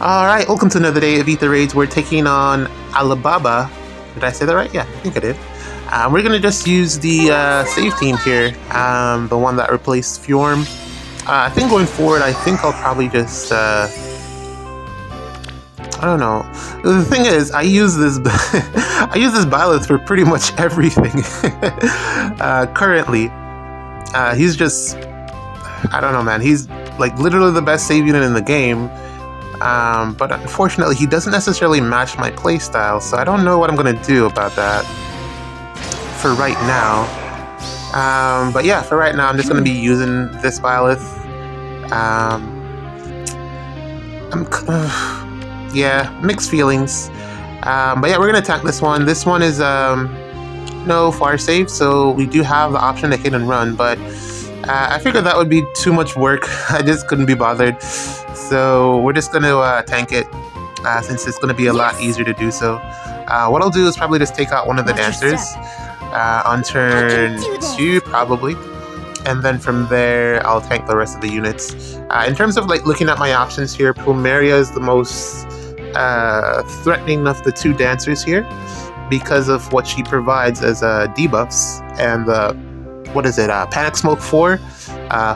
Alright, welcome to another day of Ether Raids. We're taking on Alibaba. Did I say that right? Yeah, I think I did. We're gonna just use the save team here, the one that replaced Fjorm. I think going forward, I think I'll probably just, I don't know. The thing is, I use this, I use this Byleth for pretty much everything. Currently, he's just, I don't know, man. He's like literally the best save unit in the game. But unfortunately, he doesn't necessarily match my playstyle, so I don't know what I'm gonna do about that for right now. But yeah, for right now, I'm just gonna be using this Byleth. Yeah, mixed feelings. But yeah, we're gonna attack this one. This one is no fire save, so we do have the option to hit and run, but I figured that would be too much work. I just couldn't be bothered. So we're just going to tank it, since it's going to be a lot easier to do so. What I'll do is probably just take out one of the dancers on turn 2, probably. And then from there, I'll tank the rest of the units. In terms of like looking at my options here, Plumeria is the most threatening of the two dancers here because of what she provides as debuffs and what is it? Panic Smoke 4,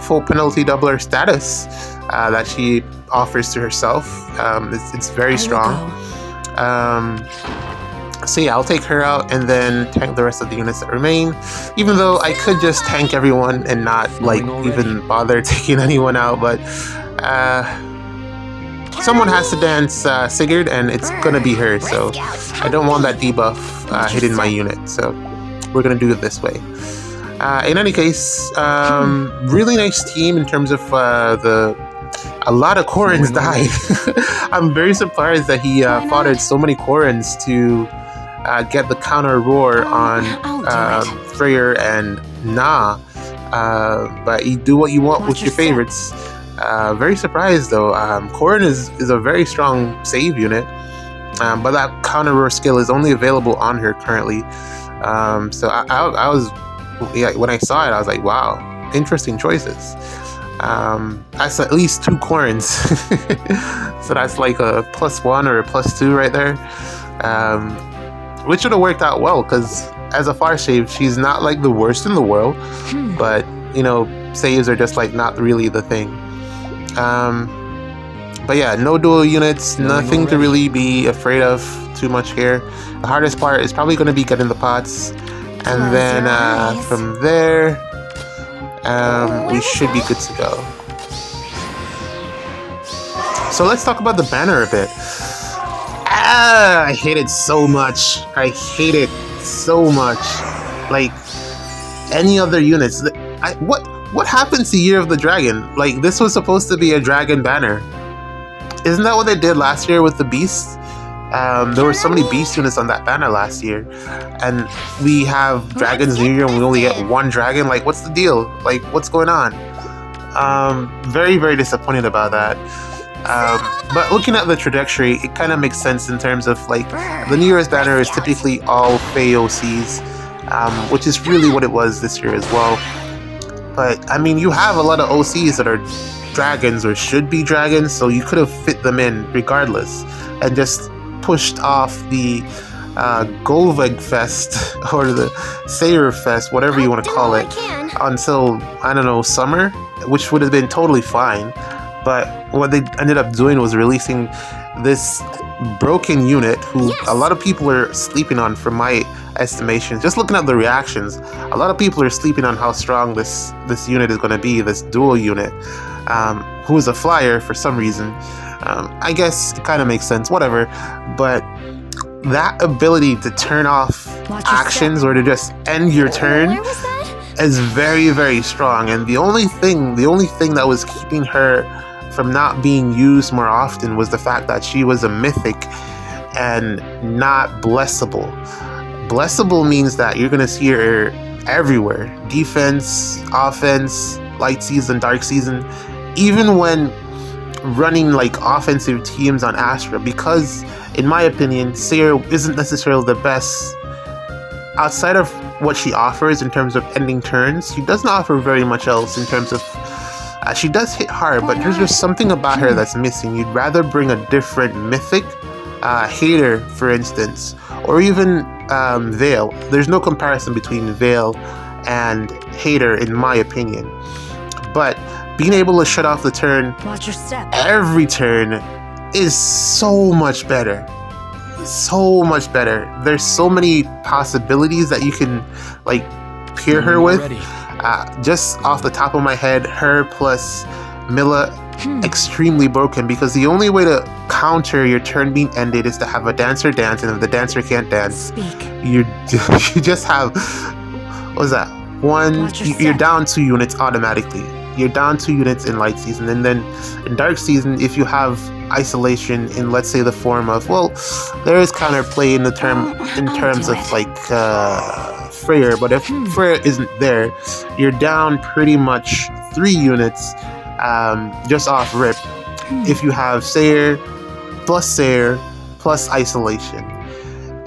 full penalty doubler status that she offers to herself. It's very strong. So yeah, I'll take her out and then tank the rest of the units that remain. Even though I could just tank everyone and not like even bother taking anyone out, but someone has to dance Sigurd, and it's gonna be her. So I don't want that debuff hitting my unit. So we're gonna do it this way. In any case, really nice team in terms of a lot of Korrins died. I'm very surprised that he fathered so many Korrins to get the counter roar on Freyr and Na. But you do what you want with your favorites. Very surprised though. Korrin is a very strong save unit, but that counter roar skill is only available on her currently. So I was, yeah, when I saw it, I was like, wow, interesting choices. That's at least 2 Korrins. So that's like a +1 or a +2 right there. Which would have worked out well, because as a fire save, she's not like the worst in the world. But, you know, saves are just like not really the thing. But yeah, no dual units, nothing to really be afraid of too much here. The hardest part is probably going to be getting the pots. And then from there, we should be good to go. So let's talk about the banner a bit. I hate it so much. I hate it so much. Like any other units. What happens to Year of the Dragon? Like, this was supposed to be a dragon banner. Isn't that what they did last year with the beasts? There were so many beast units on that banner last year, and we have Dragon's New Year and we only get 1 dragon. Like, what's the deal? Like, what's going on? Very, very disappointed about that. But looking at the trajectory, it kind of makes sense in terms of like the New Year's banner is typically all Fey OCs, which is really what it was this year as well. But I mean, you have a lot of OCs that are dragons or should be dragons, so you could have fit them in regardless and just pushed off the Golveg Fest or the Seior Fest, whatever you want to call it, until, I don't know, summer, which would have been totally fine. But what they ended up doing was releasing this broken unit who a lot of people are sleeping on, from my estimation. Just looking at the reactions, a lot of people are sleeping on how strong this unit is going to be, this dual unit, who is a flyer for some reason. I guess it kind of makes sense, whatever. But that ability to turn off actions or to just end your turn is very, very strong. And the only thing that was keeping her from not being used more often was the fact that she was a mythic and not blessable. Blessable means that you're going to see her everywhere. Defense, offense, light season, dark season. Even when running like offensive teams on Astra, because in my opinion, Seior isn't necessarily the best outside of what she offers in terms of ending turns. She doesn't offer very much else in terms of She does hit hard, but there's just something about her that's missing. You'd rather bring a different mythic, Hater, for instance, or even Veil. There's no comparison between Veil and Hater, in my opinion. But being able to shut off the turn every turn is so much better. So much better. There's so many possibilities that you can like pair her with. Just off the top of my head, her plus Milla, extremely broken, because the only way to counter your turn being ended is to have a dancer dance, and if the dancer can't dance, you just have, what was that? You're down 2 units automatically. You're down 2 units in light season, and then in dark season, if you have isolation in, let's say, the form of, well, there is counterplay in terms of like Freyr, but if Freyr isn't there, you're down pretty much 3 units just off rip if you have Seior plus isolation.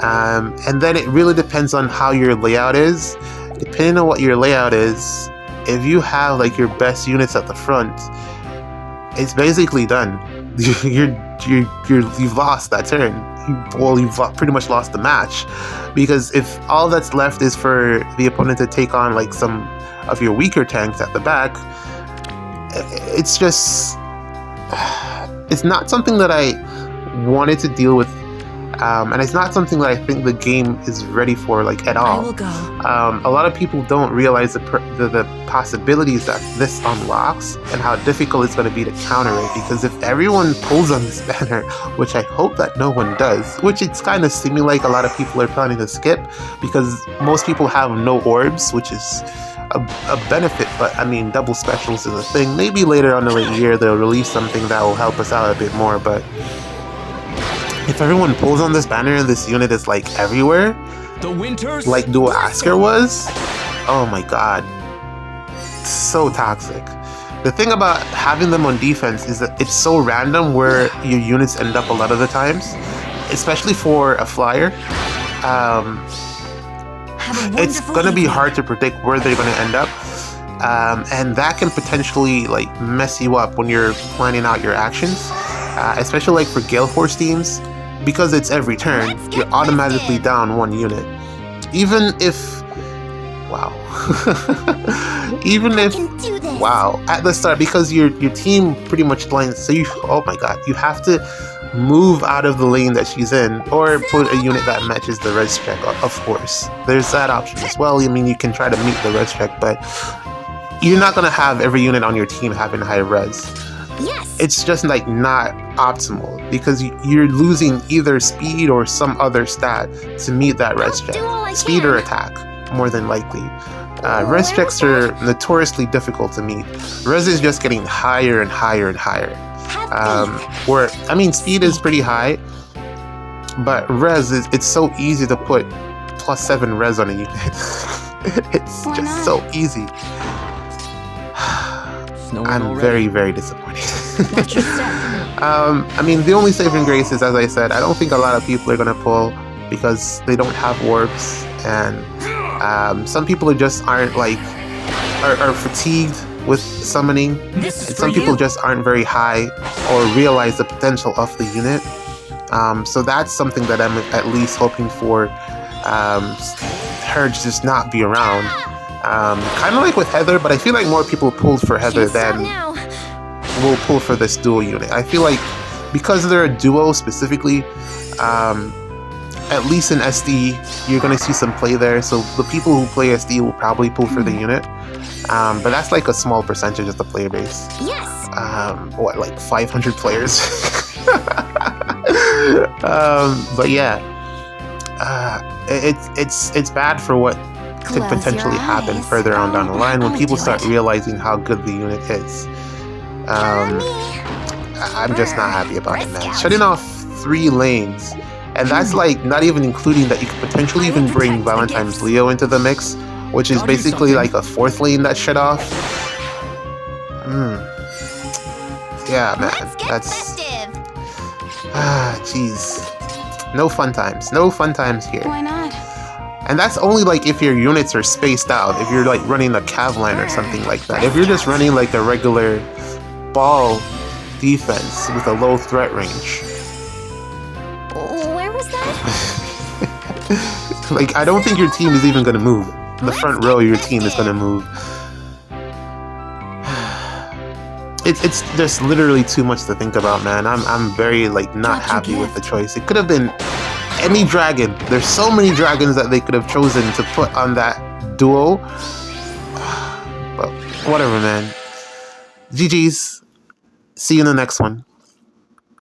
And then it really depends on how your layout is. Depending on what your layout is, if you have like your best units at the front, it's basically done. You've lost that turn. You've pretty much lost the match, because if all that's left is for the opponent to take on like some of your weaker tanks at the back, it's just, it's not something that I wanted to deal with, and it's not something that I think the game is ready for, like, at all. A lot of people don't realize the possibilities that this unlocks and how difficult it's going to be to counter it, because if everyone pulls on this banner, which I hope that no one does, which it's kind of seeming like a lot of people are planning to skip, because most people have no orbs, which is a benefit, but I mean, double specials is a thing. Maybe later on in the year they'll release something that will help us out a bit more, but if everyone pulls on this banner and this unit is like everywhere, like Duo Asker was, oh my god, so toxic. The thing about having them on defense is that it's so random where your units end up a lot of the times, especially for a flyer. It's gonna be hard to predict where they're gonna end up, and that can potentially like mess you up when you're planning out your actions, especially like for Gale Force teams, because it's every turn. You're automatically down 1 unit, even if at the start, because your team pretty much blinds, so oh my god, you have to move out of the lane that she's in, or put a unit that matches the res check. Of course, there's that option as well. I mean, you can try to meet the res check, but you're not gonna have every unit on your team having high res. It's just like not optimal, because you're losing either speed or some other stat to meet that res check. Speed or attack, more than likely. Res checks are notoriously difficult to meet. Res is just getting higher and higher and higher. Where, I mean, speed is pretty high, but res it's so easy to put +7 res on a unit. It's just so easy. I'm very, very disappointed. I mean, the only saving grace is, as I said, I don't think a lot of people are gonna pull because they don't have orbs, and some people aren't like are fatigued with summoning, and some people just aren't very high or realize the potential of the unit. So that's something that I'm at least hoping for, her to just not be around. Kind of like with Heather, but I feel like more people pulled for Heather than will pull for this duo unit. I feel like because they're a duo specifically, at least in SD, you're going to see some play there. So the people who play SD will probably pull for the unit. But that's like a small percentage of the player base. What, like 500 players? But yeah, it's bad for what could potentially happen further on down the line when people start realizing how good the unit is. I'm just not happy about it, man. Shutting off 3 lanes, and that's like not even including that you could potentially even bring Valentine's Leo into the mix, which is basically like a 4th lane that's shut off. Yeah, man, that's jeez. No fun times here. Why not? And that's only like if your units are spaced out, if you're like running a cav line or something like that. If you're just running like a regular ball defense with a low threat range. Where was that? Like, I don't think your team is even gonna move. The front row of your team is gonna move. It's just literally too much to think about, man. I'm very like not happy with the choice. It could have been any dragon. There's so many dragons that they could have chosen to put on that duo. But whatever, man. GG's. See you in the next one.